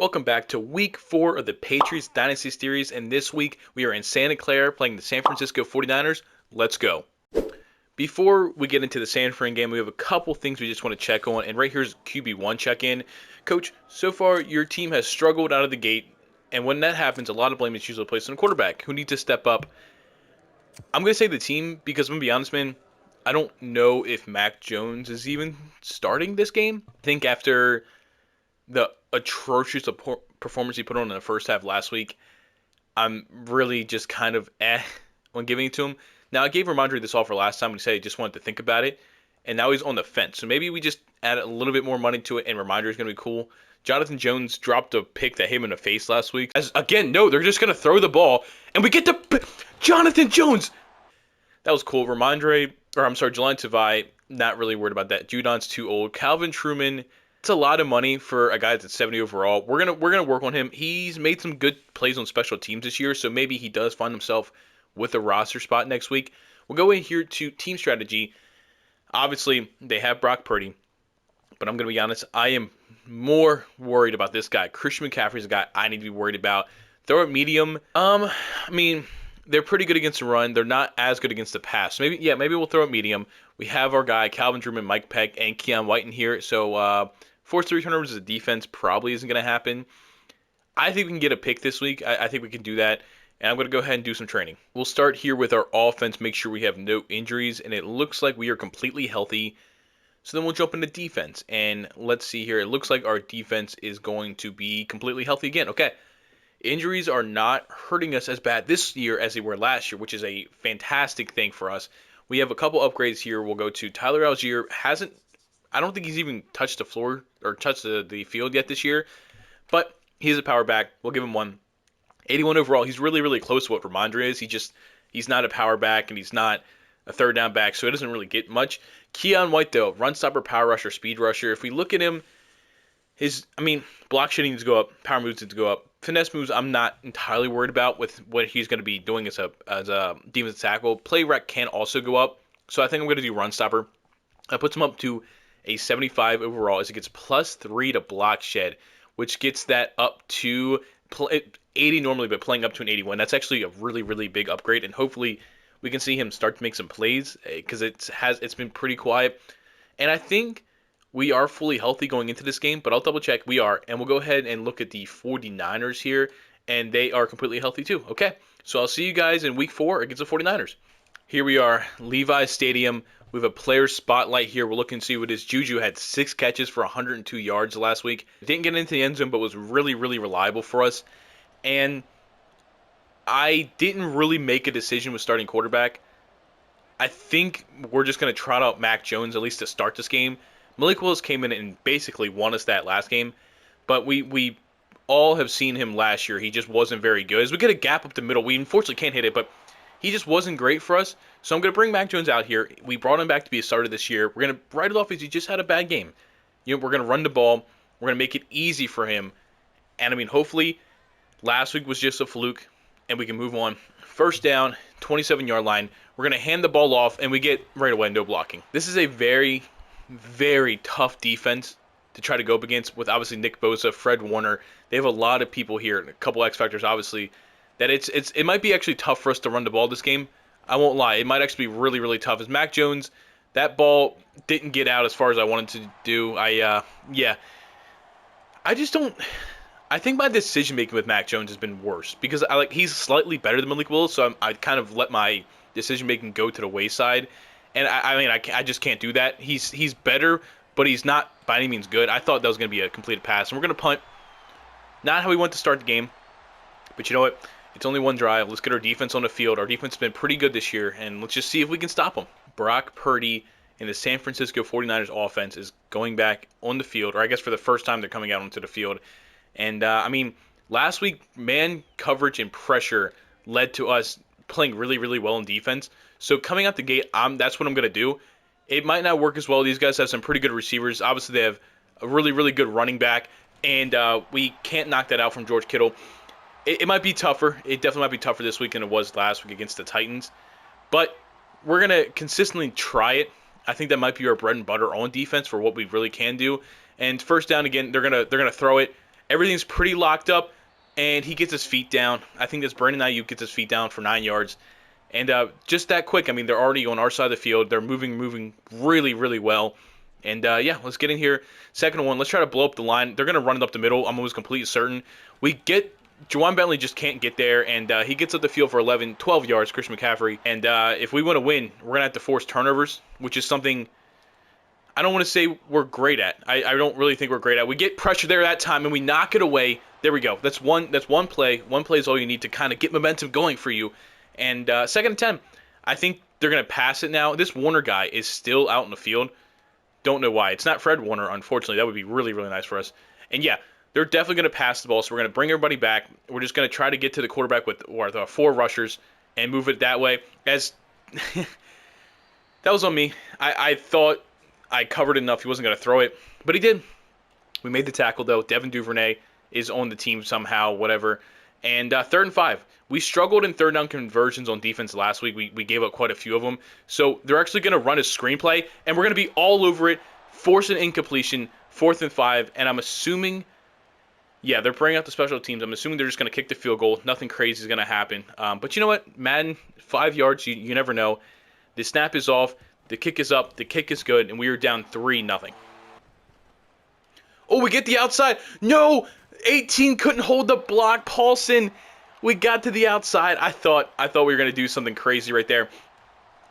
Welcome back to week 4 of the Patriots Dynasty series, and this week we are in Santa Clara playing the San Francisco 49ers. Let's go. Before we get into the San Fran game, we have a couple things we just want to check on, and right here's QB1 check-in. Coach, so far your team has struggled out of the gate, and when that happens, a lot of blame is usually placed on the quarterback, who needs to step up. I'm going to say the team, because I'm going to be honest, man, I don't know if Mac Jones is even starting this game. I think after the atrocious performance he put on in the first half last week, I'm really just kind of on giving it to him. Now, I gave Ramondre this offer last time and he said he just wanted to think about it, and now he's on the fence. So maybe we just add a little bit more money to it, and Ramondre is going to be cool. Jonathan Jones dropped a pick that hit him in the face last week. No, they're just going to throw the ball, and we get to Jonathan Jones. That was cool. Jelani Tavai, not really worried about that. Judon's too old. Calvin Truman, it's a lot of money for a guy that's 70 overall. We're gonna work on him. He's made some good plays on special teams this year, so maybe he does find himself with a roster spot next week. We'll go in here to team strategy. Obviously, they have Brock Purdy, but I'm gonna be honest, I am more worried about this guy. Christian McCaffrey's a guy I need to be worried about. Throw it medium. They're pretty good against the run. They're not as good against the pass. Maybe we'll throw it medium. We have our guy Calvin Truman, Mike Peck, and Keon White in here, so force 3 turnovers as a defense probably isn't going to happen. I think we can get a pick this week. I think we can do that. And I'm going to go ahead and do some training. We'll start here with our offense, make sure we have no injuries. And it looks like we are completely healthy. So then we'll jump into defense. And let's see here. It looks like our defense is going to be completely healthy again. Okay. Injuries are not hurting us as bad this year as they were last year, which is a fantastic thing for us. We have a couple upgrades here. We'll go to Tyler Algier. I don't think he's even touched the floor or touched the field yet this year, but he's a power back. We'll give him one. 81 overall. He's really, really close to what Ramondre is. He's not a power back, and he's not a third down back, so it doesn't really get much. Keon White, though, run stopper, power rusher, speed rusher. If we look at him, block shooting needs to go up, power moves need to go up. Finesse moves, I'm not entirely worried about with what he's going to be doing as a defensive tackle. Play rec can also go up, so I think I'm going to do run stopper. That puts him up to a 75 overall as it gets +3 to block shed, which gets that up to 80 normally, but playing up to an 81. That's actually a really, really big upgrade, and hopefully we can see him start to make some plays because it's been pretty quiet. And I think we are fully healthy going into this game, but I'll double check. We are, and we'll go ahead and look at the 49ers here, and they are completely healthy too. Okay, so I'll see you guys in week 4 against the 49ers. Here we are, Levi's Stadium. We have a player spotlight here. We're looking to see what his Juju had 6 catches for 102 yards last week. Didn't get into the end zone, but was really, really reliable for us. And I didn't really make a decision with starting quarterback. I think we're just going to trot out Mac Jones at least to start this game. Malik Willis came in and basically won us that last game, but we all have seen him last year. He just wasn't very good. As we get a gap up the middle, we unfortunately can't hit it, but he just wasn't great for us. So I'm going to bring Mac Jones out here. We brought him back to be a starter this year. We're going to write it off as he just had a bad game. We're going to run the ball. We're going to make it easy for him. And, hopefully last week was just a fluke, and we can move on. First down, 27-yard line. We're going to hand the ball off, and we get right away no blocking. This is a very, very tough defense to try to go up against with obviously Nick Bosa, Fred Warner. They have a lot of people here, and a couple X factors obviously, that it might be actually tough for us to run the ball this game. I won't lie. It might actually be really, really tough. As Mac Jones, that ball didn't get out as far as I wanted to do. I think my decision making with Mac Jones has been worse because he's slightly better than Malik Willis, so I kind of let my decision making go to the wayside, and I just can't do that. He's better, but he's not by any means good. I thought that was going to be a completed pass, and we're going to punt. Not how we want to start the game, but you know what? It's only one drive. Let's get our defense on the field. Our defense has been pretty good this year, and let's just see if we can stop them. Brock Purdy and the San Francisco 49ers offense is going back on the field, or I guess for the first time they're coming out onto the field. And, last week, man coverage and pressure led to us playing really, really well in defense. So coming out the gate, that's what I'm going to do. It might not work as well. These guys have some pretty good receivers. Obviously, they have a really, really good running back, and we can't knock that out from George Kittle. It might be tougher. It definitely might be tougher this week than it was last week against the Titans. But we're going to consistently try it. I think that might be our bread and butter on defense for what we really can do. And first down again, they're gonna throw it. Everything's pretty locked up, and he gets his feet down. I think this Brandon Ayuk gets his feet down for 9 yards. And just that quick, I mean, they're already on our side of the field. They're moving really, really well. And, yeah, let's get in here. Second and 1, let's try to blow up the line. They're going to run it up the middle. I'm almost completely certain. Juwan Bentley just can't get there, and he gets up the field for 11, 12 yards, Christian McCaffrey. And if we want to win, we're going to have to force turnovers, which is something I don't want to say we're great at. I don't really think we're great at. We get pressure there that time, and we knock it away. There we go. That's one play. One play is all you need to kind of get momentum going for you. And second and 10, I think they're going to pass it now. This Warner guy is still out in the field. Don't know why. It's not Fred Warner, unfortunately. That would be really, really nice for us. And, yeah, they're definitely going to pass the ball, so we're going to bring everybody back. We're just going to try to get to the quarterback with the 4 rushers and move it that way. As that was on me. I thought I covered enough. He wasn't going to throw it, but he did. We made the tackle, though. Devin Duvernay is on the team somehow, whatever. And third and 5. We struggled in third down conversions on defense last week. We gave up quite a few of them. So they're actually going to run a screenplay, and we're going to be all over it, force an incompletion, 4th and 5. And I'm assuming, yeah, they're bringing out the special teams. I'm assuming they're just going to kick the field goal. Nothing crazy is going to happen. But you know what? Madden, 5 yards, you never know. The snap is off. The kick is up. The kick is good. And we are down 3-0. Oh, we get the outside. No! 18 couldn't hold the block. Paulson, we got to the outside. I thought we were going to do something crazy right there.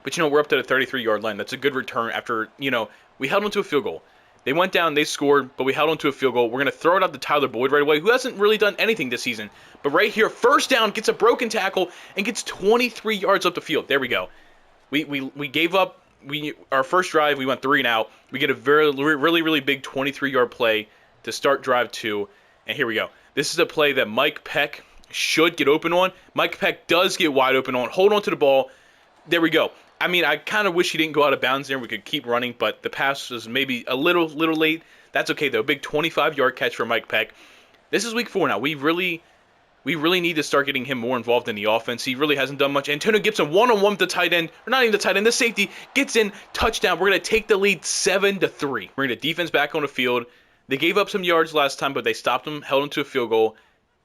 But, we're up to the 33-yard line. That's a good return after, we held on to a field goal. They went down, they scored, but we held on to a field goal. We're going to throw it out to Tyler Boyd right away, who hasn't really done anything this season. But right here, first down, gets a broken tackle, and gets 23 yards up the field. There we go. We gave up. Our first drive, we went 3 and out. We get a really big 23-yard play to start drive 2. And here we go. This is a play that Mike Peck should get open on. Mike Peck does get wide open on. Hold on to the ball. There we go. I mean, I kind of wish he didn't go out of bounds there. We could keep running, but the pass was maybe a little late. That's okay, though. Big 25-yard catch for Mike Peck. This is week 4 now. We really need to start getting him more involved in the offense. He really hasn't done much. Antonio Gibson, one-on-one with the tight end, or not even the tight end, the safety, gets in, touchdown. We're going to take the lead 7-3. Bring the defense back on the field. They gave up some yards last time, but they stopped them, held them to a field goal,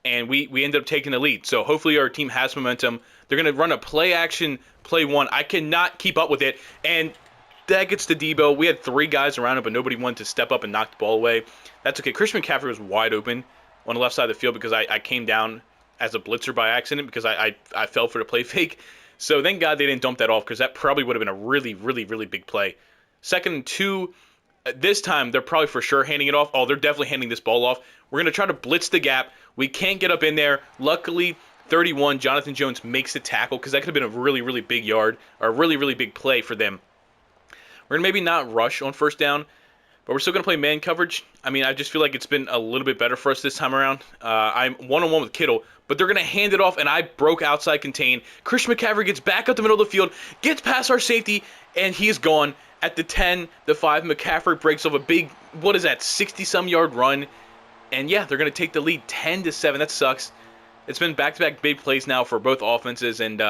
and we ended up taking the lead. So hopefully our team has momentum. They're going to run a play-action, play 1. I cannot keep up with it, and that gets to Debo. We had 3 guys around him, but nobody wanted to step up and knock the ball away. That's okay. Christian McCaffrey was wide open on the left side of the field because I came down as a blitzer by accident because I fell for the play fake. So thank God they didn't dump that off because that probably would have been a really big play. 2nd and 2. This time, they're probably for sure handing it off. Oh, they're definitely handing this ball off. We're going to try to blitz the gap. We can't get up in there. Luckily, 31, Jonathan Jones makes the tackle because that could have been a really big yard or a really big play for them. We're going to maybe not rush on first down, but we're still going to play man coverage. I mean, I just feel like it's been a little bit better for us this time around. I'm one-on-one with Kittle, but they're going to hand it off, and I broke outside contain. Christian McCaffrey gets back up the middle of the field, gets past our safety, and he's gone. At the 10, the 5, McCaffrey breaks off a big, 60-some yard run. And, yeah, they're going to take the lead 10-7. That sucks. It's been back-to-back big plays now for both offenses, and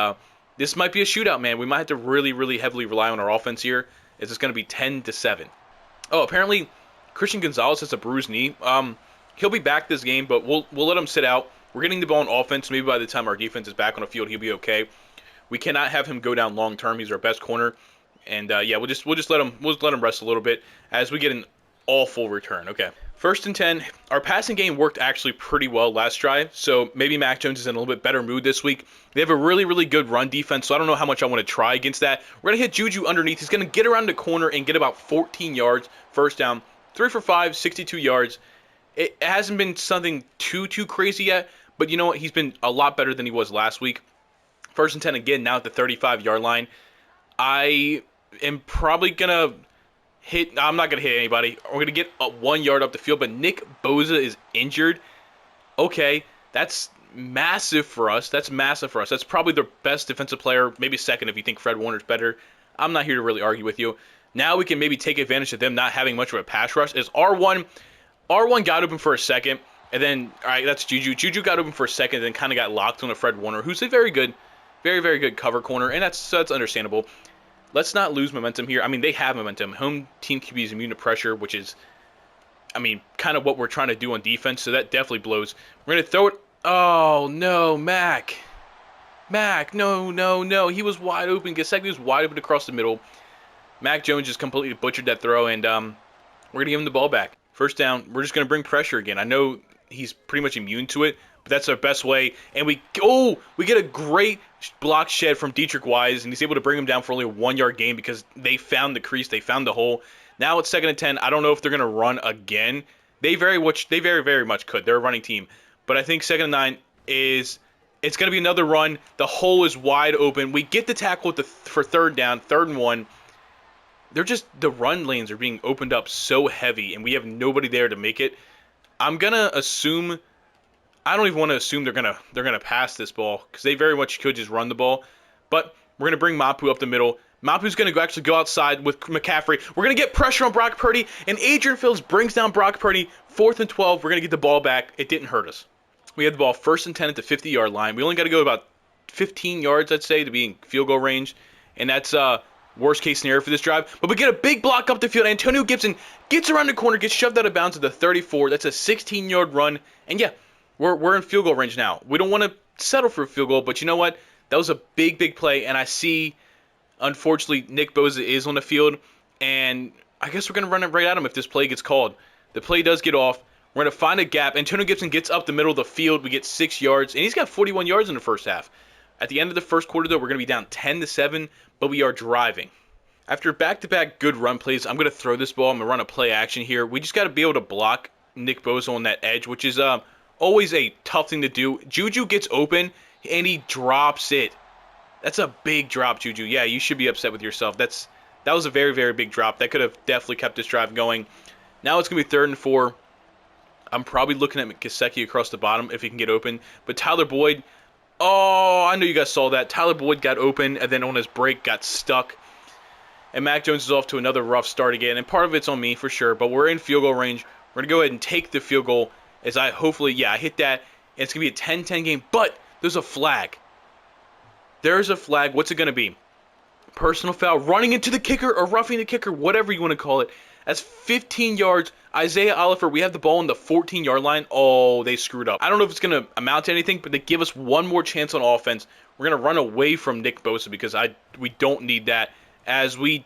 this might be a shootout, man. We might have to really heavily rely on our offense here. It's going to be 10-7. Oh, apparently Christian Gonzalez has a bruised knee. He'll be back this game, but we'll let him sit out. We're getting the ball on offense. Maybe by the time our defense is back on the field, he'll be okay. We cannot have him go down long-term. He's our best corner. And, yeah, we'll just let him rest a little bit as we get an awful return. Okay. 1st and 10. Our passing game worked actually pretty well last drive, so maybe Mac Jones is in a little bit better mood this week. They have a really good run defense, so I don't know how much I want to try against that. We're going to hit Juju underneath. He's going to get around the corner and get about 14 yards. First down. 3 for 5, 62 yards. It hasn't been something too crazy yet, but you know what? He's been a lot better than he was last week. 1st and 10 again, now at the 35-yard line. I am probably going to I'm not going to hit anybody. We're going to get 1 yard up the field, but Nick Bosa is injured. Okay, that's massive for us. That's probably their best defensive player, maybe second if you think Fred Warner's better. I'm not here to really argue with you. Now we can maybe take advantage of them not having much of a pass rush. Is R1 got open for a second, and then, all right, that's Juju. Juju got open for a second and then kind of got locked on a Fred Warner, who's a very good cover corner, and that's understandable. Let's not lose momentum here. I mean, they have momentum. Home team QB is immune to pressure, which is, I mean, kind of what we're trying to do on defense, so that definitely blows. We're going to throw it. Oh, no, Mac. Mac, no, no, no. He was wide open. Gesicki was wide open across the middle. Mac Jones just completely butchered that throw, and we're going to give him the ball back. First down, we're just going to bring pressure again. I know he's pretty much immune to it, but that's our best way. And we get a great block shed from Dietrich Wise, and he's able to bring him down for only a 1-yard gain because they found the crease, they found the hole. Now it's 2nd and 10. I don't know if they're going to run again. They very much could. They're a running team. But I think 2nd and 9 it's going to be another run. The hole is wide open. We get the tackle for 3rd down, 3rd and 1. The run lanes are being opened up so heavy, and we have nobody there to make it. I'm going to assume, I don't even want to assume they're gonna pass this ball, because they very much could just run the ball. But we're going to bring Mapu up the middle. Mapu's going to actually go outside with McCaffrey. We're going to get pressure on Brock Purdy, and Adrian Phillips brings down Brock Purdy. 4th and 12, we're going to get the ball back. It didn't hurt us. We had the ball 1st and 10 at the 50-yard line. We only got to go about 15 yards, I'd say, to be in field goal range, and that's worst case scenario for this drive. But we get a big block up the field. Antonio Gibson gets around the corner, gets shoved out of bounds at the 34. That's a 16-yard run, and yeah, we're in field goal range now. We don't want to settle for a field goal, but you know what? That was a big play, and I see, unfortunately, Nick Bosa is on the field, and I guess we're going to run it right at him if this play gets called. The play does get off. We're going to find a gap. Antonio Gibson gets up the middle of the field. We get 6 yards, and he's got 41 yards in the first half. At the end of the first quarter, though, we're going to be down 10-7, but we are driving. After back-to-back good run plays, I'm going to throw this ball. I'm going to run a play action here. We just got to be able to block Nick Bosa on that edge, which is always a tough thing to do. Juju gets open, and he drops it. That's a big drop, Juju. Yeah, you should be upset with yourself. That was a very big drop. That could have definitely kept this drive going. Now it's going to be 3rd and 4. I'm probably looking at Gesicki across the bottom if he can get open. But Tyler Boyd, oh, I know you guys saw that. Tyler Boyd got open and then on his break got stuck. And Mac Jones is off to another rough start again. And part of it's on me for sure. But we're in field goal range. We're going to go ahead and take the field goal as I hit that. And it's going to be a 10-10 game. But there's a flag. There's a flag. What's it going to be? Personal foul, running into the kicker or roughing the kicker, whatever you want to call it. That's 15 yards. Isaiah Oliver, we have the ball on the 14-yard line. Oh, they screwed up. I don't know if it's going to amount to anything, but they give us one more chance on offense. We're going to run away from Nick Bosa because we don't need that, as we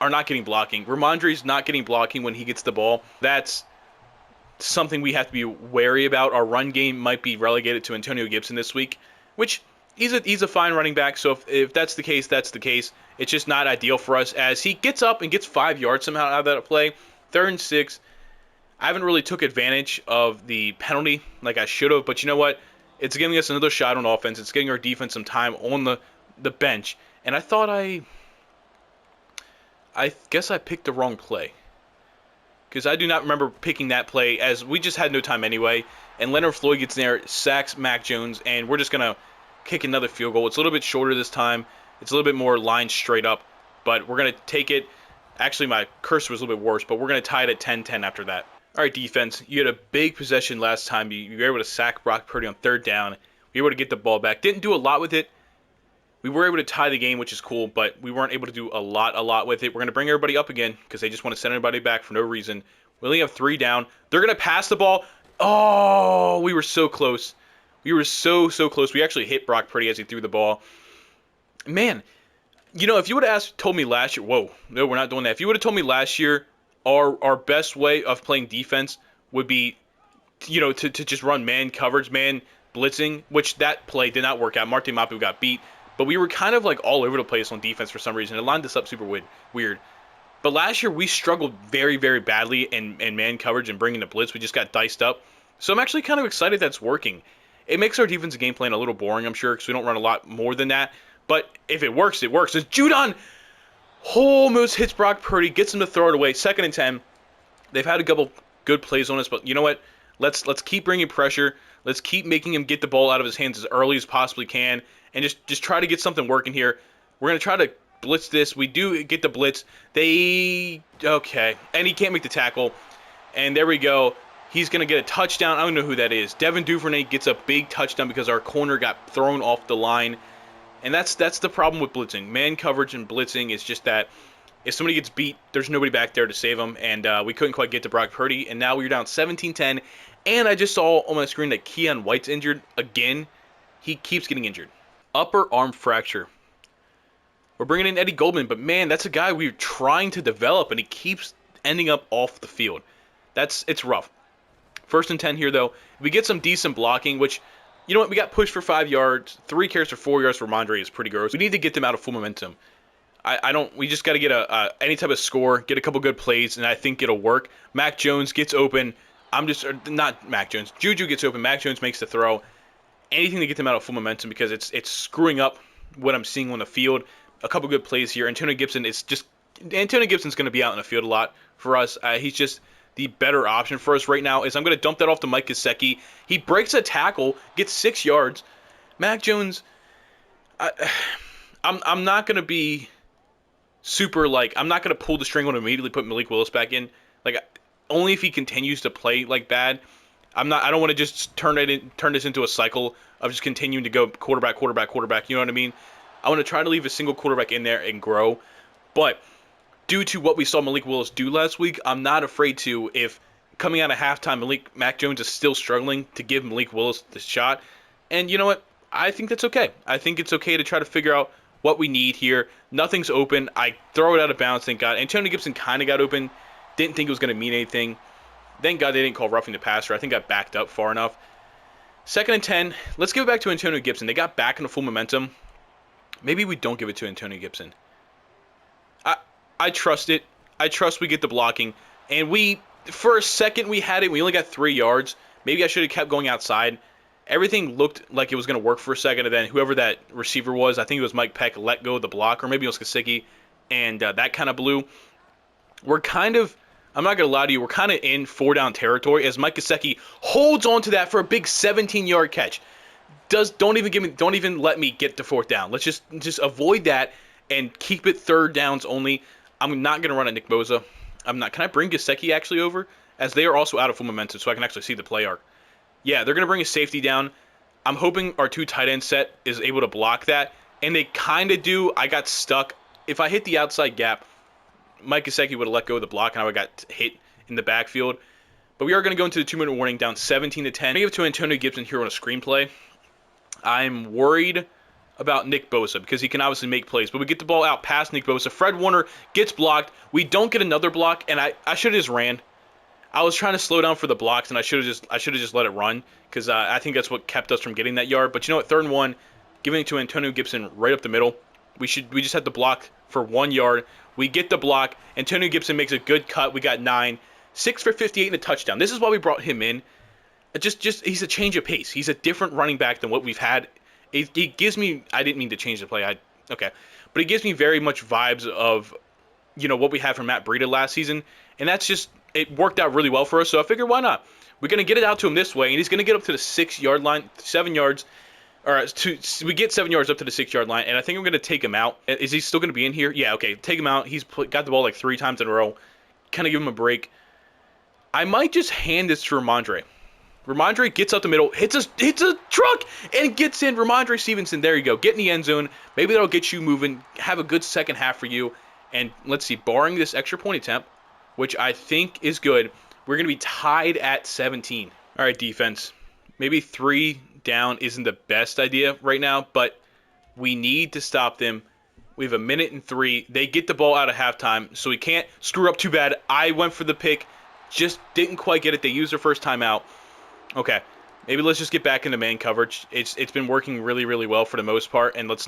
are not getting blocking. Ramondre's not getting blocking when he gets the ball. That's something we have to be wary about. Our run game might be relegated to Antonio Gibson this week, which he's a fine running back, so if that's the case, that's the case. It's just not ideal for us, as he gets up and gets 5 yards somehow out of that play. 3rd and 6. I haven't really took advantage of the penalty like I should have, but you know what? It's giving us another shot on offense. It's giving our defense some time on the bench. And I thought I guess I picked the wrong play, because I do not remember picking that play, as we just had no time anyway. And Leonard Floyd gets in there, sacks Mac Jones, and we're just going to kick another field goal. It's a little bit shorter this time. It's a little bit more lined straight up, but we're going to take it. Actually, my cursor was a little bit worse, but we're going to tie it at 10-10 after that. All right, defense, you had a big possession last time. You were able to sack Brock Purdy on 3rd down. We were able to get the ball back. Didn't do a lot with it. We were able to tie the game, which is cool, but we weren't able to do a lot with it. We're going to bring everybody up again because they just want to send everybody back for no reason. We only have 3 down. They're going to pass the ball. Oh, we were so close. We were so close. We actually hit Brock Purdy as he threw the ball. Man, you know, if you would have told me last year, whoa, no, we're not doing that. If you would have told me last year our best way of playing defense would be, you know, to just run man coverage, man blitzing, which that play did not work out. Marte Mapu got beat, but we were kind of like all over the place on defense for some reason. It lined us up super weird. But last year we struggled very badly in man coverage and bringing the blitz. We just got diced up. So I'm actually kind of excited that's working. It makes our defensive game plan a little boring, I'm sure, because we don't run a lot more than that. But if it works, it works. As Judon almost hits Brock Purdy, gets him to throw it away. 2nd and 10. They've had a couple good plays on us, but you know what? Let's keep bringing pressure. Let's keep making him get the ball out of his hands as early as possibly can, and just try to get something working here. We're going to try to blitz this. We do get the blitz. Okay. And he can't make the tackle. And there we go. He's going to get a touchdown. I don't know who that is. Devin Duvernay gets a big touchdown because our corner got thrown off the line. And that's the problem with blitzing. Man coverage and blitzing is just that if somebody gets beat, there's nobody back there to save them, and we couldn't quite get to Brock Purdy, and now we're down 17-10, and I just saw on my screen that Keon White's injured again. He keeps getting injured. Upper arm fracture. We're bringing in Eddie Goldman, but man, that's a guy we're trying to develop, and he keeps ending up off the field. It's rough. 1st and 10 here, though. If we get some decent blocking, which, you know what, we got pushed for 5 yards, 3 carries for 4 yards for Ramondre is pretty gross. We need to get them out of full momentum. We just got to get any type of score, get a couple good plays, and I think it'll work. Mac Jones gets open. Not Mac Jones. Juju gets open. Mac Jones makes the throw. Anything to get them out of full momentum because it's screwing up what I'm seeing on the field. A couple good plays here. Antonio Gibson's going to be out in the field a lot for us. He's just the better option for us right now. I'm going to dump that off to Mike Gesicki. He breaks a tackle, gets 6 yards. Mac Jones, I'm not going to be super I'm not going to pull the string on him and immediately put Malik Willis back in. Only if he continues to play bad. I don't want to just turn this into a cycle of just continuing to go quarterback. You know what I mean? I want to try to leave a single quarterback in there and grow. But due to what we saw Malik Willis do last week, I'm not afraid to, if coming out of halftime, Mac Jones is still struggling, to give Malik Willis the shot. And you know what? I think that's okay. I think it's okay to try to figure out what we need here. Nothing's open. I throw it out of bounds, thank God. Antonio Gibson kind of got open. Didn't think it was going to mean anything. Thank God they didn't call roughing the passer. I think I backed up far enough. 2nd and 10. Let's give it back to Antonio Gibson. They got back into full momentum. Maybe we don't give it to Antonio Gibson. I trust it. I trust we get the blocking. And for a second, we had it. We only got 3 yards. Maybe I should have kept going outside. Everything looked like it was going to work for a second, and then whoever that receiver was, I think it was Mike Peck, let go of the block, or maybe it was Gesicki, and that kind of blew. We're kind of, I'm not going to lie to you, we're kind of in 4-down territory as Mike Gesicki holds on to that for a big 17-yard catch. Don't even let me get to 4th down. Let's just avoid that and keep it 3rd downs only. I'm not going to run at Nick Bosa. Can I bring Gesicki actually over? As they are also out of full momentum, so I can actually see the play arc. Yeah, they're going to bring a safety down. I'm hoping our 2 tight end set is able to block that, and they kind of do. I got stuck. If I hit the outside gap, Mike Gesicki would have let go of the block, and I would have got hit in the backfield. But we are going to go into the 2-minute warning, down 17-10. I give it to Antonio Gibson here on a screenplay. I'm worried about Nick Bosa because he can obviously make plays, but we get the ball out past Nick Bosa. Fred Warner gets blocked. We don't get another block, and I should have just ran. I was trying to slow down for the blocks, and I should have just let it run because I think that's what kept us from getting that yard. But you know what? 3rd and 1, giving it to Antonio Gibson right up the middle. We just had to block for 1 yard. We get the block. Antonio Gibson makes a good cut. We got 9, 6 for 58 and a touchdown. This is why we brought him in. He's a change of pace. He's a different running back than what we've had. It gives me. I didn't mean to change the play. But it gives me very much vibes of, what we had from Matt Breida last season, and that's just. It worked out really well for us, so I figured why not? We're going to get it out to him this way, and he's going to get up to the 6-yard line, 7 yards. We get 7 yards up to the 6-yard line, and I think I'm going to take him out. Is he still going to be in here? Yeah, okay, take him out. He's got the ball 3 times in a row. Kind of give him a break. I might just hand this to Ramondre. Ramondre gets up the middle, hits a truck, and gets in. Ramondre Stevenson, there you go. Get in the end zone. Maybe that'll get you moving. Have a good second half for you. And let's see, barring this extra point attempt, which I think is good, we're going to be tied at 17. All right, defense. Maybe 3 down isn't the best idea right now, but we need to stop them. We have 1:03. They get the ball out of halftime, so we can't screw up too bad. I went for the pick, just didn't quite get it. They used their first timeout. Okay, maybe let's just get back into man coverage. It's been working really, really well for the most part, and let's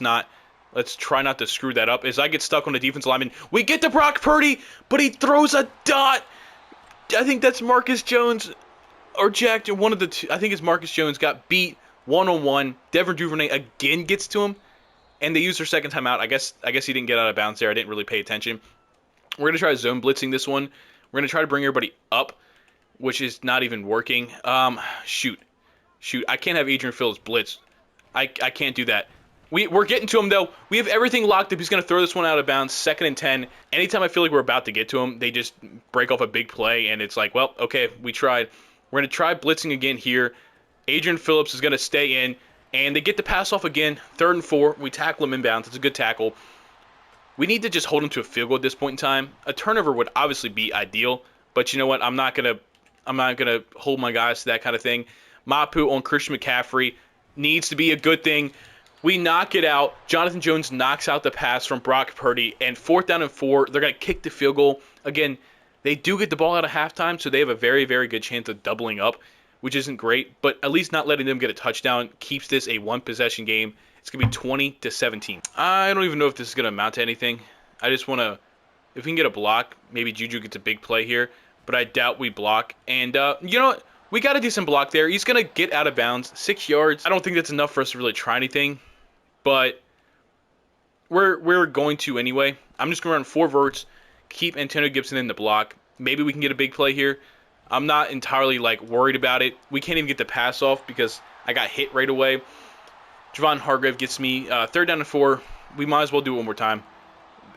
try not to screw that up. As I get stuck on the defensive lineman, we get to Brock Purdy, but he throws a dot. I think that's Marcus Jones or Jack, one of the two. I think it's Marcus Jones got beat 1-on-1. Devin Duvernay again gets to him, and they use their second timeout. I guess he didn't get out of bounds there. I didn't really pay attention. We're going to try zone blitzing this one. We're going to try to bring everybody up, which is not even working. Shoot. I can't have Adrian Phillips blitz. I can't do that. We're getting to him, though. We have everything locked up. He's going to throw this one out of bounds. 2nd and 10. Anytime I feel like we're about to get to him, they just break off a big play, and it's like, well, okay, we tried. We're going to try blitzing again here. Adrian Phillips is going to stay in, and they get the pass off again. 3rd and 4. We tackle him inbounds. It's a good tackle. We need to just hold them to a field goal at this point in time. A turnover would obviously be ideal, but you know what? I'm not gonna hold my guys to that kind of thing. Mapu on Christian McCaffrey needs to be a good thing. We knock it out. Jonathan Jones knocks out the pass from Brock Purdy, and 4th down and 4. They're gonna kick the field goal again. They do get the ball out of halftime, so they have a very, very good chance of doubling up, which isn't great, but at least not letting them get a touchdown keeps this a one-possession game. It's going to be 20-17. I don't even know if this is going to amount to anything. I just want to, if we can get a block, maybe Juju gets a big play here, but I doubt we block. And you know what? We got a decent block there. He's going to get out of bounds, 6 yards. I don't think that's enough for us to really try anything, but we're going to anyway. I'm just going to run 4 verts, keep Antonio Gibson in the block. Maybe we can get a big play here. I'm not entirely worried about it. We can't even get the pass off because I got hit right away. Javon Hargrave gets me 3rd down and 4. We might as well do it one more time.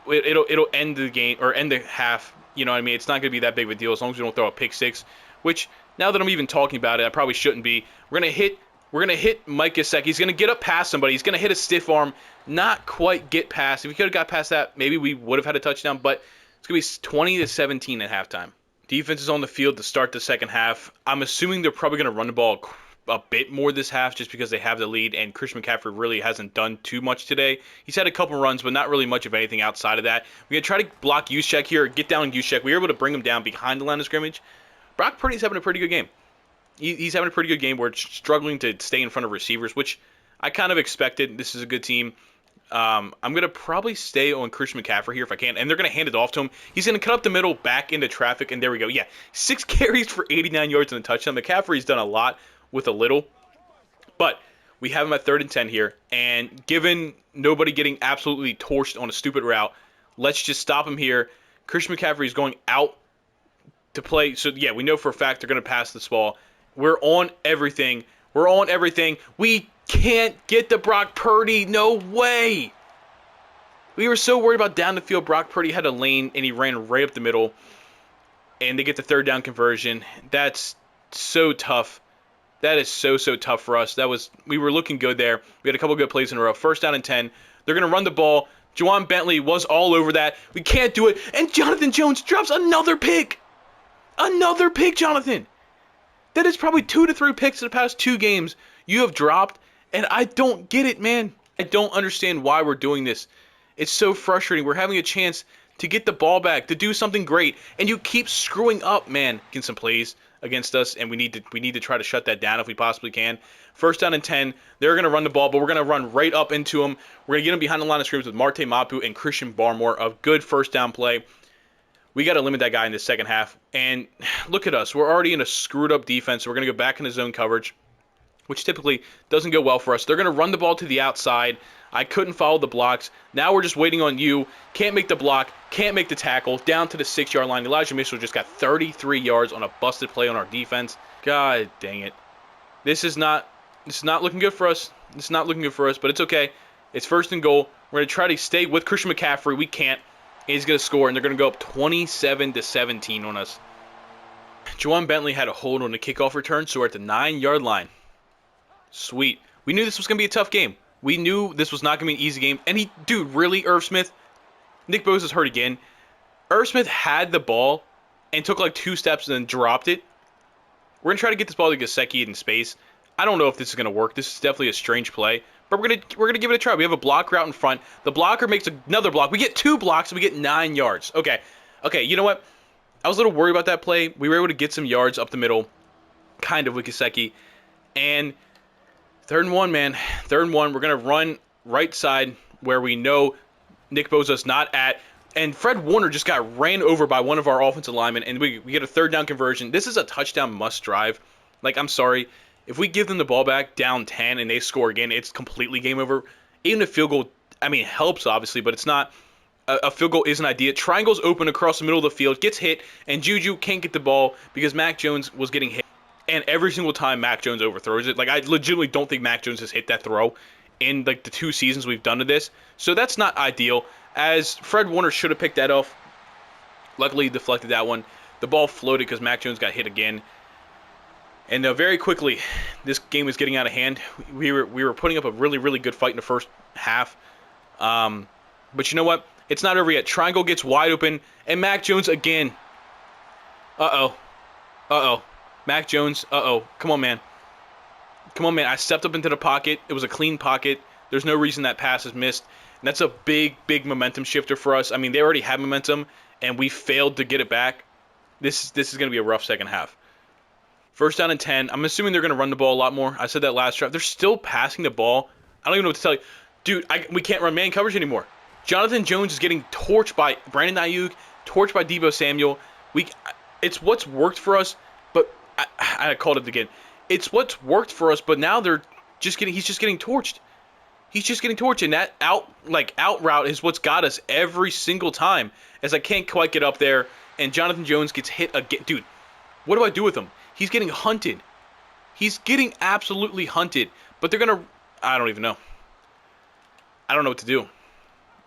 It'll end the game or end the half. You know what I mean? It's not going to be that big of a deal as long as we don't throw a pick 6. Which now that I'm even talking about it, I probably shouldn't be. We're gonna hit Mike Gesicki. He's gonna get up past somebody. He's gonna hit a stiff arm. Not quite get past. If we could have got past that, maybe we would have had a touchdown. But it's gonna be 20-17 at halftime. Defense is on the field to start the second half. I'm assuming they're probably going to run the ball a bit more this half just because they have the lead, and Christian McCaffrey really hasn't done too much today. He's had a couple runs, but not really much of anything outside of that. We're going to try to block Juszczyk here, get down Juszczyk. We were able to bring him down behind the line of scrimmage. Brock Purdy's having a pretty good game. He's having a pretty good game. We're struggling to stay in front of receivers, which I kind of expected. This is a good team. I'm going to probably stay on Christian McCaffrey here if I can, and they're going to hand it off to him. He's going to cut up the middle, back into traffic, and there we go. Yeah, 6 carries for 89 yards and a touchdown. McCaffrey's done a lot with a little, but we have him at 3rd and 10 here, and given nobody getting absolutely torched on a stupid route, let's just stop him here. Christian McCaffrey is going out to play, so yeah, we know for a fact they're going to pass this ball. We're on everything. We're on everything. We can't get to Brock Purdy. No way. We were so worried about down the field. Brock Purdy had a lane, and he ran right up the middle. And they get the 3rd down conversion. That's so tough. That is so tough for us. We were looking good there. We had a couple good plays in a row. 1st down and 10. They're going to run the ball. Juwan Bentley was all over that. We can't do it. And Jonathan Jones drops another pick. Another pick, Jonathan. That is probably 2 to 3 picks in the past 2 games you have dropped. And I don't get it, man. I don't understand why we're doing this. It's so frustrating. We're having a chance to get the ball back, to do something great, and you keep screwing up, man. Getting some plays against us, and we need to try to shut that down if we possibly can. 1st down and 10. They're going to run the ball, but we're going to run right up into them. We're going to get them behind the line of scrimmage with Marte Mapu and Christian Barmore. A good 1st down play. We got to limit that guy in the second half. And look at us. We're already in a screwed up defense. We're going to go back into zone coverage, which typically doesn't go well for us. They're going to run the ball to the outside. I couldn't follow the blocks. Now we're just waiting on you. Can't make the block. Can't make the tackle. Down to the 6-yard line. Elijah Mitchell just got 33 yards on a busted play on our defense. God dang it. This is not looking good for us. It's not looking good for us, but it's okay. It's 1st and goal. We're going to try to stay with Christian McCaffrey. We can't. He's going to score, and they're going to go up 27-17 on us. Juwan Bentley had a hold on the kickoff return, so we're at the 9-yard line. Sweet. We knew this was going to be a tough game. We knew this was not going to be an easy game. And dude, really, Irv Smith? Nick Bosa's hurt again. Irv Smith had the ball and took 2 steps and then dropped it. We're going to try to get this ball to Gesicki in space. I don't know if this is going to work. This is definitely a strange play. But we're gonna give it a try. We have a block route in front. The blocker makes another block. We get 2 blocks and we get 9 yards. Okay, you know what? I was a little worried about that play. We were able to get some yards up the middle, kind of with Gesicki. And 3rd and 1, man. 3rd and 1. We're going to run right side where we know Nick Bosa's not at. And Fred Warner just got ran over by one of our offensive linemen, and we get a 3rd down conversion. This is a touchdown must drive. I'm sorry. If we give them the ball back down 10 and they score again, it's completely game over. Even a field goal, helps, obviously, but it's not. A field goal is an idea. Triangle's open across the middle of the field, gets hit, and Juju can't get the ball because Mac Jones was getting hit. And every single time Mac Jones overthrows it, I legitimately don't think Mac Jones has hit that throw in the 2 seasons we've done to this. So that's not ideal, as Fred Warner should have picked that off. Luckily, he deflected that one. The ball floated because Mac Jones got hit again. And very quickly, this game was getting out of hand. We were putting up a really, really good fight in the first half. But you know what? It's not over yet. Triangle gets wide open, and Mac Jones again. Uh-oh. Uh-oh. Mac Jones. Uh-oh. Come on, man. Come on, man. I stepped up into the pocket. It was a clean pocket. There's no reason that pass is missed. And that's a big, big momentum shifter for us. I mean, they already had momentum, and we failed to get it back. This is going to be a rough second half. First down and 10. I'm assuming they're going to run the ball a lot more. I said that last drive. They're still passing the ball. I don't even know what to tell you. Dude, we can't run man coverage anymore. Jonathan Jones is getting torched by Brandon Ayuk, torched by Deebo Samuel. It's what's worked for us, but I called it again. It's what's worked for us, but now he's just getting torched. He's just getting torched, and that out route is what's got us every single time, as I can't quite get up there, and Jonathan Jones gets hit again. Dude, what do I do with him? He's getting hunted. He's getting absolutely hunted, but they're going to, I don't even know. I don't know what to do.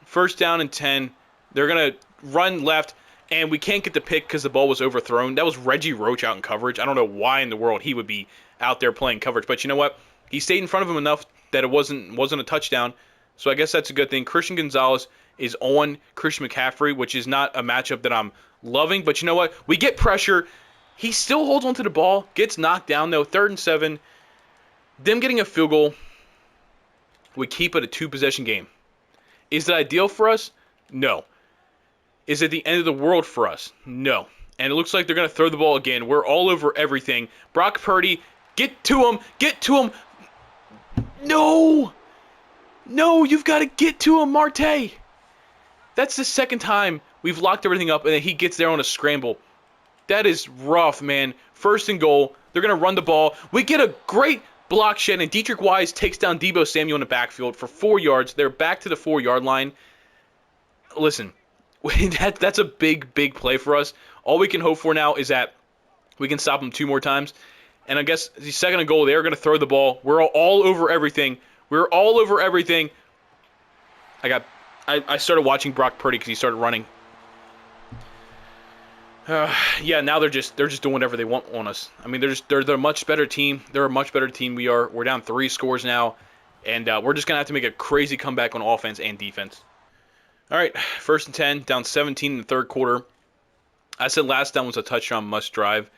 First down and 10. They're going to run left, and we can't get the pick because the ball was overthrown. That was Reggie Roach out in coverage. I don't know why in the world he would be out there playing coverage, but you know what? He stayed in front of him enough that it wasn't a touchdown, so I guess that's a good thing. Christian Gonzalez is on Christian McCaffrey, which is not a matchup that I'm loving, but you know what? We get pressure. He still holds onto the ball, gets knocked down, though. 3rd and 7. Them getting a field goal would keep it a 2-possession game. Is it ideal for us? No. Is it the end of the world for us? No. And it looks like they're going to throw the ball again. We're all over everything. Brock Purdy, get to him. Get to him. No. No, you've got to get to him, Marte. That's the second time we've locked everything up, and then he gets there on a scramble. That is rough, man. 1st and goal. They're going to run the ball. We get a great block shed, and Dietrich Wise takes down Deebo Samuel in the backfield for 4 yards. They're back to the 4-yard line. Listen, that's a big, big play for us. All we can hope for now is that we can stop them 2 more times. And I guess the 2nd and goal, they're going to throw the ball. We're all over everything. We're all over everything. I started watching Brock Purdy because he started running. Yeah, now they're just doing whatever they want on us. I mean, they're a much better team. They're a much better team we are. We're down 3 scores now, and we're just gonna have to make a crazy comeback on offense and defense. All right, 1st and 10, down 17 in the 3rd quarter. I said last down was a touchdown must drive.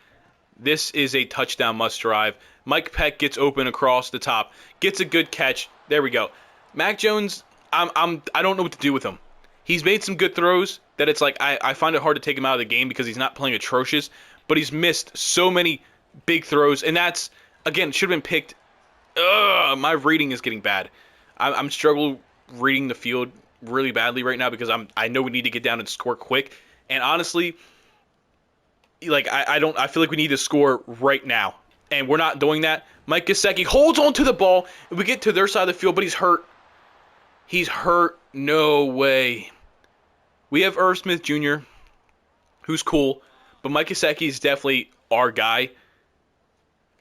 This is a touchdown must drive. Mike Peck gets open across the top, gets a good catch. There we go. Mac Jones, I don't know what to do with him. He's made some good throws that it's like I find it hard to take him out of the game because he's not playing atrocious, but he's missed so many big throws, and that's, again, should have been picked. My reading is getting bad. I'm struggling reading the field really badly right now because I know we need to get down and score quick, and honestly, like I feel like we need to score right now, and we're not doing that. Mike Gesicki holds on to the ball, and we get to their side of the field, but he's hurt. He's hurt. No way. We have Irv Smith Jr., who's cool, but Mike Gesicki is definitely our guy.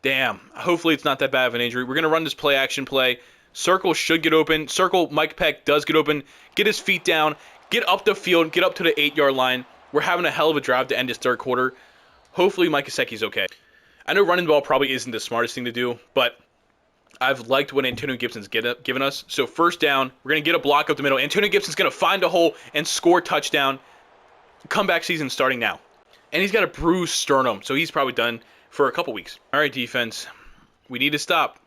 Damn. Hopefully it's not that bad of an injury. We're going to run this play-action play. Circle should get open. Circle, Mike Peck does get open. Get his feet down. Get up the field. Get up to the 8-yard line. We're having a hell of a drive to end this 3rd quarter. Hopefully Mike Gesicki's okay. I know running the ball probably isn't the smartest thing to do, but I've liked what Antonio Gibson's given us. So 1st down, we're going to get a block up the middle. Antonio Gibson's going to find a hole and score a touchdown. Comeback season starting now. And he's got a bruised sternum, so he's probably done for a couple weeks. All right, defense. We need to stop.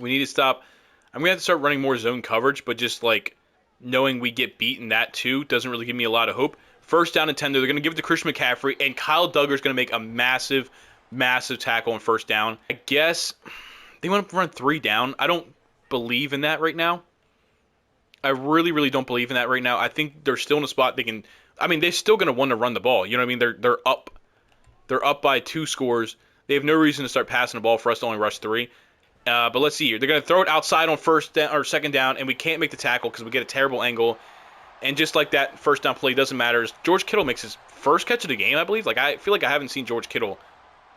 We need to stop. I'm going to have to start running more zone coverage, but just like knowing we get beaten that too doesn't really give me a lot of hope. 1st down and 10, they're going to give it to Christian McCaffrey, and Kyle Duggar's going to make a massive, massive tackle on 1st down. I guess they want to run 3 down. I don't believe in that right now. I really, really don't believe in that right now. I think they're still in a spot they can. I mean, they're still going to want to run the ball. You know what I mean? They're up. They're up by 2 scores. They have no reason to start passing the ball for us to only rush 3. But let's see here. They're going to throw it outside on 2nd down, and we can't make the tackle because we get a terrible angle. And just like that, 1st down play doesn't matter. George Kittle makes his first catch of the game, I believe. Like I feel like I haven't seen George Kittle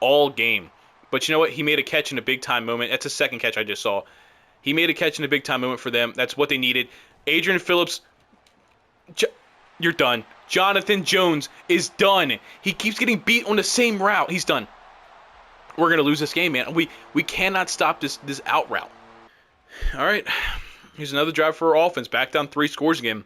all game. But you know what? He made a catch in a big-time moment. That's the 2nd catch I just saw. He made a catch in a big-time moment for them. That's what they needed. Adrian Phillips, you're done. Jonathan Jones is done. He keeps getting beat on the same route. He's done. We're going to lose this game, man. We cannot stop this out route. All right. Here's another drive for our offense. Back down 3 scores again.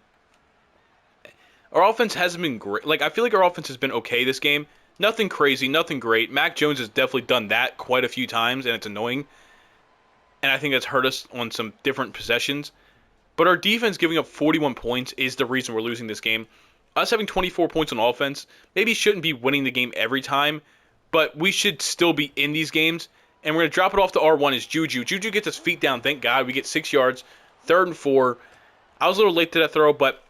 Our offense hasn't been great. Like, I feel like our offense has been okay this game. Nothing crazy, nothing great. Mac Jones has definitely done that quite a few times, and it's annoying. And I think that's hurt us on some different possessions. But our defense giving up 41 points is the reason we're losing this game. Us having 24 points on offense maybe shouldn't be winning the game every time, but we should still be in these games. And we're going to drop it off to R1 as Juju. Juju gets his feet down, thank God. We get 6 yards, 3rd and 4. I was a little late to that throw, but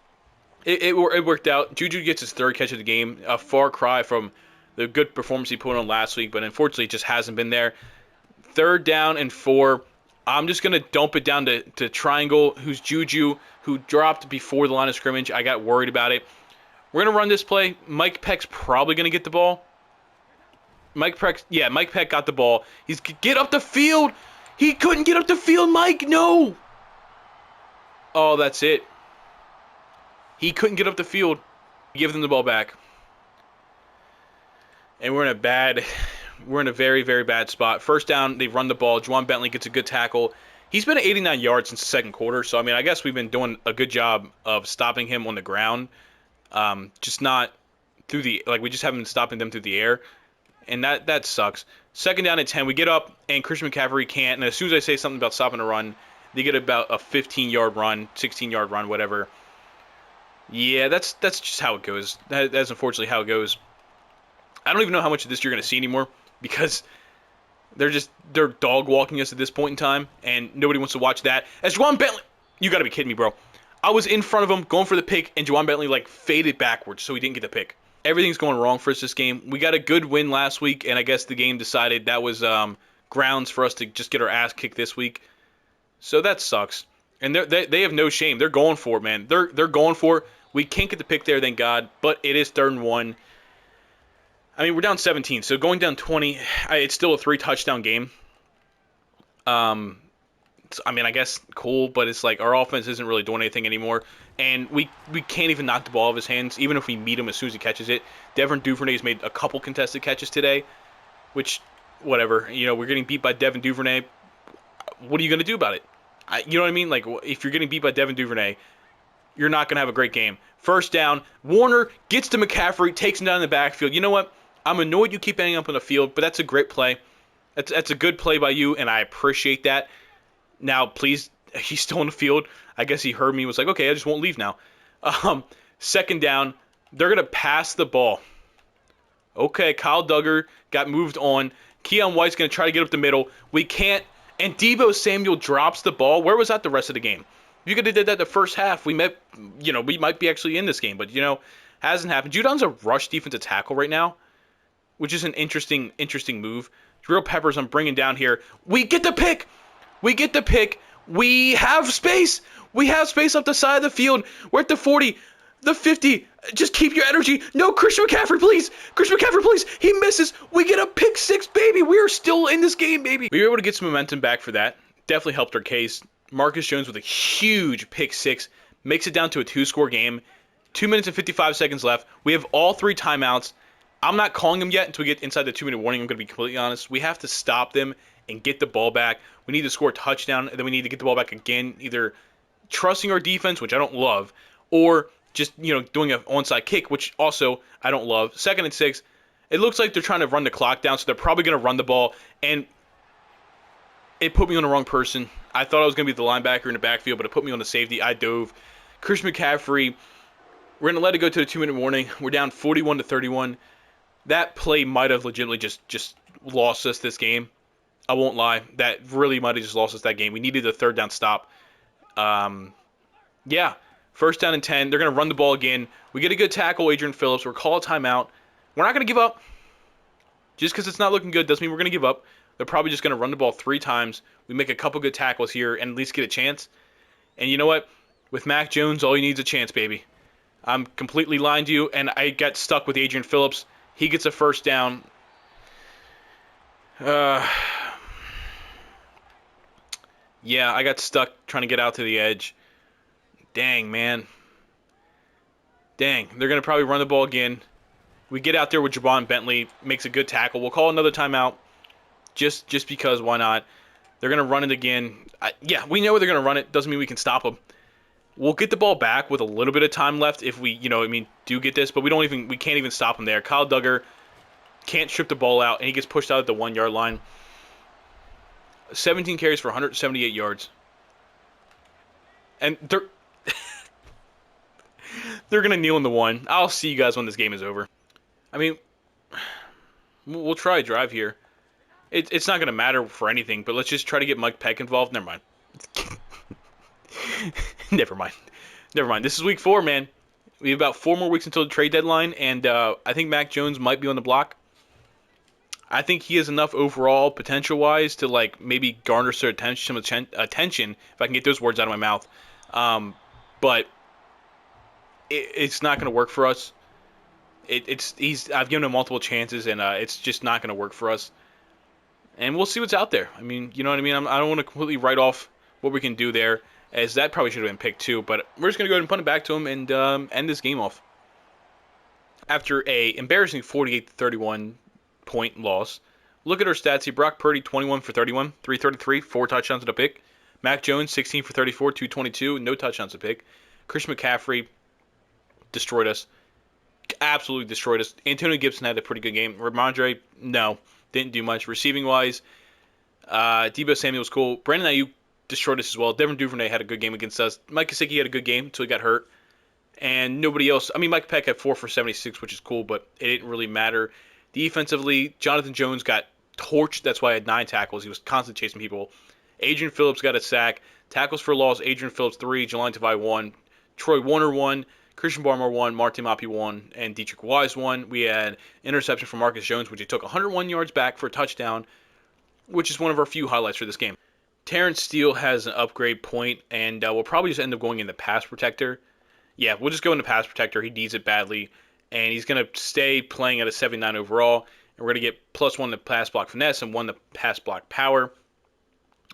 it worked out. Juju gets his 3rd catch of the game, a far cry from the good performance he put on last week, but unfortunately it just hasn't been there. 3rd down and 4. I'm just going to dump it down to Triangle, who's Juju, who dropped before the line of scrimmage. I got worried about it. We're going to run this play. Mike Peck's probably going to get the ball. Mike Peck got the ball. Get up the field. He couldn't get up the field, Mike. No. Oh, that's it. He couldn't get up the field. Give them the ball back. And we're in a very, very bad spot. 1st down, they run the ball. Juwan Bentley gets a good tackle. He's been at 89 yards since the 2nd quarter. So, I mean, I guess we've been doing a good job of stopping him on the ground. Just not through we just haven't been stopping them through the air. And that sucks. 2nd down and 10. We get up, and Christian McCaffrey can't. And as soon as I say something about stopping a run, they get about a 15-yard run, 16-yard run, whatever. Yeah, that's just how it goes. That's unfortunately how it goes. I don't even know how much of this you're going to see anymore because they're dog walking us at this point in time, and nobody wants to watch that. As Juwan Bentley, you got to be kidding me, bro. I was in front of him going for the pick, and Juwan Bentley faded backwards, so he didn't get the pick. Everything's going wrong for us this game. We got a good win last week, and I guess the game decided that was grounds for us to just get our ass kicked this week. So that sucks. And they have no shame. They're going for it, man. They're going for it. We can't get the pick there, thank God, but it is 3rd and 1. I mean, we're down 17, so going down 20, it's still a 3-touchdown game. I mean, I guess cool, but it's like our offense isn't really doing anything anymore, and we can't even knock the ball out of his hands, even if we meet him as soon as he catches it. Devin Duvernay's made a couple contested catches today, which, whatever. You know, we're getting beat by Devin Duvernay. What are you going to do about it? You know what I mean? Like, if you're getting beat by Devin Duvernay, you're not going to have a great game. 1st down, Warner gets to McCaffrey, takes him down in the backfield. You know what? I'm annoyed you keep ending up on the field, but that's a great play. That's a good play by you, and I appreciate that. Now, please, he's still on the field. I guess he heard me and was like, okay, I just won't leave now. 2nd down, they're going to pass the ball. Okay, Kyle Duggar got moved on. Keon White's going to try to get up the middle. We can't. And Deebo Samuel drops the ball. Where was that the rest of the game? If you could have did that the first half, we might be actually in this game. But, hasn't happened. Judon's a rush defensive tackle right now, which is an interesting move. Drill Peppers I'm bringing down here. We get the pick. We have space. We have space up the side of the field. We're at the 40, the 50. Just keep your energy. No, Christian McCaffrey, please. He misses. We get a pick 6, baby. We are still in this game, baby. We were able to get some momentum back for that. Definitely helped our case. Marcus Jones with a huge pick 6. Makes it down to a 2-score game. 2 minutes and 55 seconds left. We have all 3 timeouts. I'm not calling them yet until we get inside the 2-minute warning. I'm going to be completely honest. We have to stop them and get the ball back. We need to score a touchdown, and then we need to get the ball back again, either trusting our defense, which I don't love, or just, doing an onside kick, which also I don't love. 2nd and 6. It looks like they're trying to run the clock down, so they're probably going to run the ball, and it put me on the wrong person. I thought I was going to be the linebacker in the backfield, but it put me on the safety. I dove. Christian McCaffrey, we're going to let it go to the 2-minute warning. We're down 41-31. That play might have legitimately just lost us this game. I won't lie. That really might have just lost us that game. We needed a 3rd down stop. Yeah. 1st down and 10. They're going to run the ball again. We get a good tackle, Adrian Phillips. We're call a timeout. We're not going to give up. Just because it's not looking good doesn't mean we're going to give up. They're probably just going to run the ball 3 times. We make a couple good tackles here and at least get a chance. And you know what? With Mac Jones, all you need is a chance, baby. I'm completely lying to you, and I got stuck with Adrian Phillips. He gets a 1st down. Yeah, I got stuck trying to get out to the edge. Dang, man. Dang. They're going to probably run the ball again. We get out there with Juwan Bentley. Makes a good tackle. We'll call another timeout. Just because, why not? They're going to run it again. Yeah, we know they're going to run it. Doesn't mean we can stop them. We'll get the ball back with a little bit of time left if we, do get this, but we can't even stop him there. Kyle Duggar can't strip the ball out, and he gets pushed out at the 1 yard line. 17 carries for 178 yards. And they're they're going to kneel in the 1. I'll see you guys when this game is over. I mean, we'll try a drive here. It's not going to matter for anything, but let's just try to get Mike Peck involved. Never mind. Never mind. This is week 4, man. We have about 4 more weeks until the trade deadline, and I think Mac Jones might be on the block. I think he has enough overall potential-wise to maybe garner some attention if I can get those words out of my mouth. But it's not going to work for us. I've given him multiple chances, and it's just not going to work for us. And we'll see what's out there. I mean, you know what I mean? I don't want to completely write off what we can do there, as that probably should have been picked too. But we're just going to go ahead and punt it back to him and end this game off. After a embarrassing 48-31 point loss, look at our stats here. Brock Purdy, 21 for 31, 333, 4 touchdowns and a pick. Mac Jones, 16 for 34, 222, no touchdowns to pick. Christian McCaffrey destroyed us. Absolutely destroyed us. Antonio Gibson had a pretty good game. Ramondre, no, didn't do much. Receiving-wise, Deebo Samuel was cool. Brandon Ayuk destroyed us as well. Devin Duvernay had a good game against us. Mike Gesicki had a good game until he got hurt. And nobody else. I mean, Mike Peck had 4 for 76, which is cool, but it didn't really matter. Defensively, Jonathan Jones got torched. That's why I had 9 tackles. He was constantly chasing people. Adrian Phillips got a sack. Tackles for loss, Adrian Phillips 3, Jelani Tavai 1, Troy Warner 1, Christian Barmore 1, Martin Mapi 1, and Dietrich Wise 1. We had interception from Marcus Jones, which he took 101 yards back for a touchdown, which is one of our few highlights for this game. Terrence Steele has an upgrade point, and we'll probably just end up going in the pass protector. Yeah, we'll just go into pass protector. He needs it badly, and he's going to stay playing at a 79 overall, and we're going to get +1 to pass block finesse and 1 to pass block power.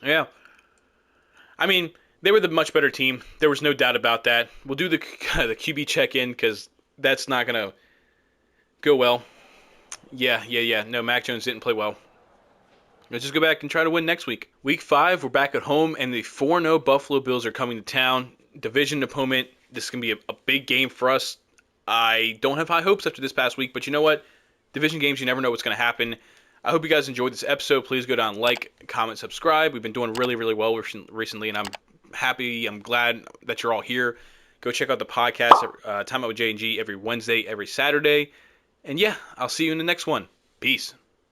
Yeah. I mean, they were the much better team. There was no doubt about that. We'll do the QB check-in because that's not going to go well. Yeah. No, Mac Jones didn't play well. Let's just go back and try to win next week. Week 5, we're back at home, and the 4-0 Buffalo Bills are coming to town. Division opponent. This is going to be a big game for us. I don't have high hopes after this past week, but you know what? Division games, you never know what's going to happen. I hope you guys enjoyed this episode. Please go down, like, comment, subscribe. We've been doing really, really well recently, and I'm happy. I'm glad that you're all here. Go check out the podcast, Time Out with J&G, every Wednesday, every Saturday. And yeah, I'll see you in the next one. Peace.